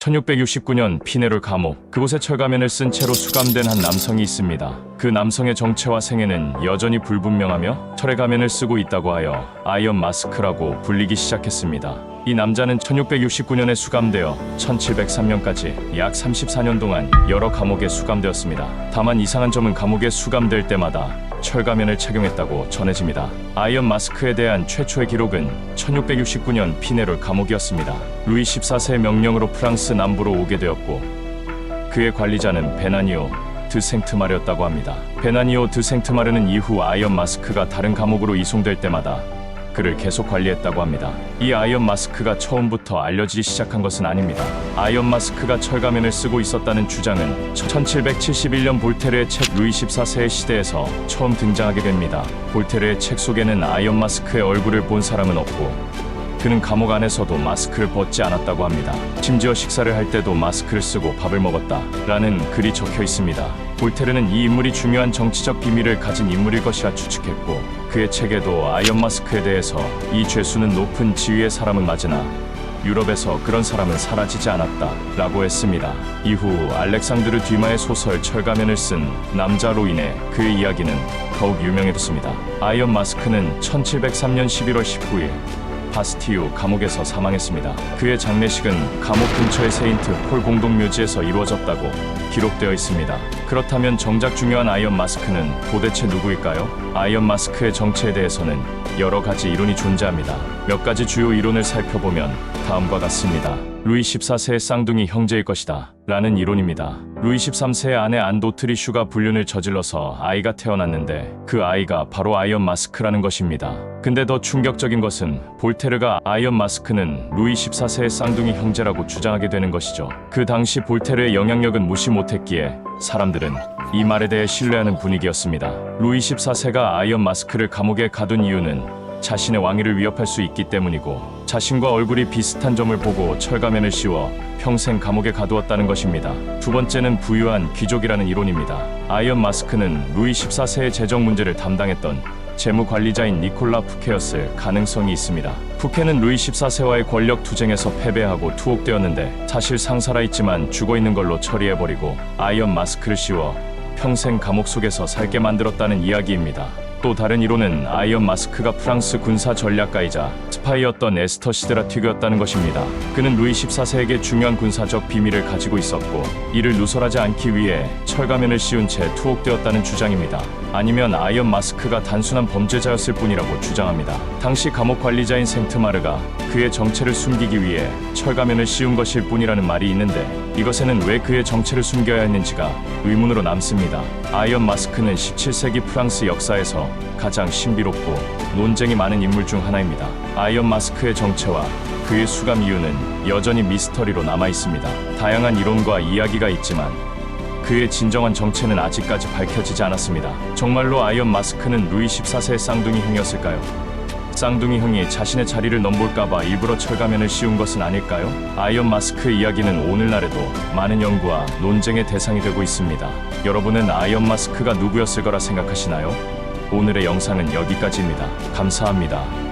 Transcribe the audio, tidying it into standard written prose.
1669년 피네롤 감옥, 그곳에 철가면을 쓴 채로 수감된 한 남성이 있습니다. 그 남성의 정체와 생애는 여전히 불분명하며 철의 가면을 쓰고 있다고 하여 아이언 마스크라고 불리기 시작했습니다. 이 남자는 1669년에 수감되어 1703년까지 약 34년 동안 여러 감옥에 수감되었습니다. 다만 이상한 점은 감옥에 수감될 때마다 철가면을 착용했다고 전해집니다. 아이언 마스크에 대한 최초의 기록은 1669년 피네롤 감옥이었습니다. 루이 14세의 명령으로 프랑스 남부로 오게 되었고 그의 관리자는 베나니오 드 생트마르였다고 합니다. 베나니오 드 생트마르는 이후 아이언 마스크가 다른 감옥으로 이송될 때마다 그를 계속 관리했다고 합니다. 이 아이언 마스크가 처음부터 알려지기 시작한 것은 아닙니다. 아이언 마스크가 철가면을 쓰고 있었다는 주장은 1771년 볼테르의 책 루이 14세의 시대에서 처음 등장하게 됩니다. 볼테르의 책 속에는 아이언 마스크의 얼굴을 본 사람은 없고 그는 감옥 안에서도 마스크를 벗지 않았다고 합니다. 심지어 식사를 할 때도 마스크를 쓰고 밥을 먹었다 라는 글이 적혀 있습니다. 볼테르는 이 인물이 중요한 정치적 비밀을 가진 인물일 것이라 추측했고 그의 책에도 아이언 마스크에 대해서 이 죄수는 높은 지위의 사람은 맞으나 유럽에서 그런 사람은 사라지지 않았다 라고 했습니다. 이후 알렉산드르 듀마의 소설 철가면을 쓴 남자로 인해 그의 이야기는 더욱 유명해졌습니다. 아이언 마스크는 1703년 11월 19일 바스티유 감옥에서 사망했습니다. 그의 장례식은 감옥 근처의 세인트 폴 공동묘지에서 이루어졌다고 기록되어 있습니다. 그렇다면 정작 중요한 아이언 마스크는 도대체 누구일까요? 아이언 마스크의 정체에 대해서는 여러 가지 이론이 존재합니다. 몇 가지 주요 이론을 살펴보면 다음과 같습니다. 루이 14세의 쌍둥이 형제일 것이다 라는 이론입니다. 루이 13세의 아내 안 도트리슈가 불륜을 저질러서 아이가 태어났는데 그 아이가 바로 아이언 마스크라는 것입니다. 근데 더 충격적인 것은 볼테르가 아이언 마스크는 루이 14세의 쌍둥이 형제라고 주장하게 되는 것이죠. 그 당시 볼테르의 영향력은 무시 못했기에 사람들은 이 말에 대해 신뢰하는 분위기였습니다. 루이 14세가 아이언 마스크를 감옥에 가둔 이유는 자신의 왕위를 위협할 수 있기 때문이고 자신과 얼굴이 비슷한 점을 보고 철가면을 씌워 평생 감옥에 가두었다는 것입니다. 두 번째는 부유한 귀족이라는 이론입니다. 아이언 마스크는 루이 14세의 재정 문제를 담당했던 재무관리자인 니콜라 푸케였을 가능성이 있습니다. 푸케는 루이 14세와의 권력 투쟁에서 패배하고 투옥되었는데 사실 상살아있지만 죽어있는 걸로 처리해버리고 아이언 마스크를 씌워 평생 감옥 속에서 살게 만들었다는 이야기입니다. 또 다른 이론은 아이언 마스크가 프랑스 군사 전략가이자 스파이였던 에스터 시드라티그였다는 것입니다. 그는 루이 14세에게 중요한 군사적 비밀을 가지고 있었고 이를 누설하지 않기 위해 철가면을 씌운 채 투옥되었다는 주장입니다. 아니면 아이언 마스크가 단순한 범죄자였을 뿐이라고 주장합니다. 당시 감옥 관리자인 생트마르가 그의 정체를 숨기기 위해 철가면을 씌운 것일 뿐이라는 말이 있는데 이것에는 왜 그의 정체를 숨겨야 했는지가 의문으로 남습니다. 아이언 마스크는 17세기 프랑스 역사에서 가장 신비롭고 논쟁이 많은 인물 중 하나입니다. 아이언 마스크의 정체와 그의 수감 이유는 여전히 미스터리로 남아 있습니다. 다양한 이론과 이야기가 있지만 그의 진정한 정체는 아직까지 밝혀지지 않았습니다. 정말로 아이언 마스크는 루이 14세의 쌍둥이 형이었을까요? 쌍둥이 형이 자신의 자리를 넘볼까봐 일부러 철가면을 씌운 것은 아닐까요? 아이언 마스크의 이야기는 오늘날에도 많은 연구와 논쟁의 대상이 되고 있습니다. 여러분은 아이언 마스크가 누구였을 거라 생각하시나요? 오늘의 영상은 여기까지입니다. 감사합니다.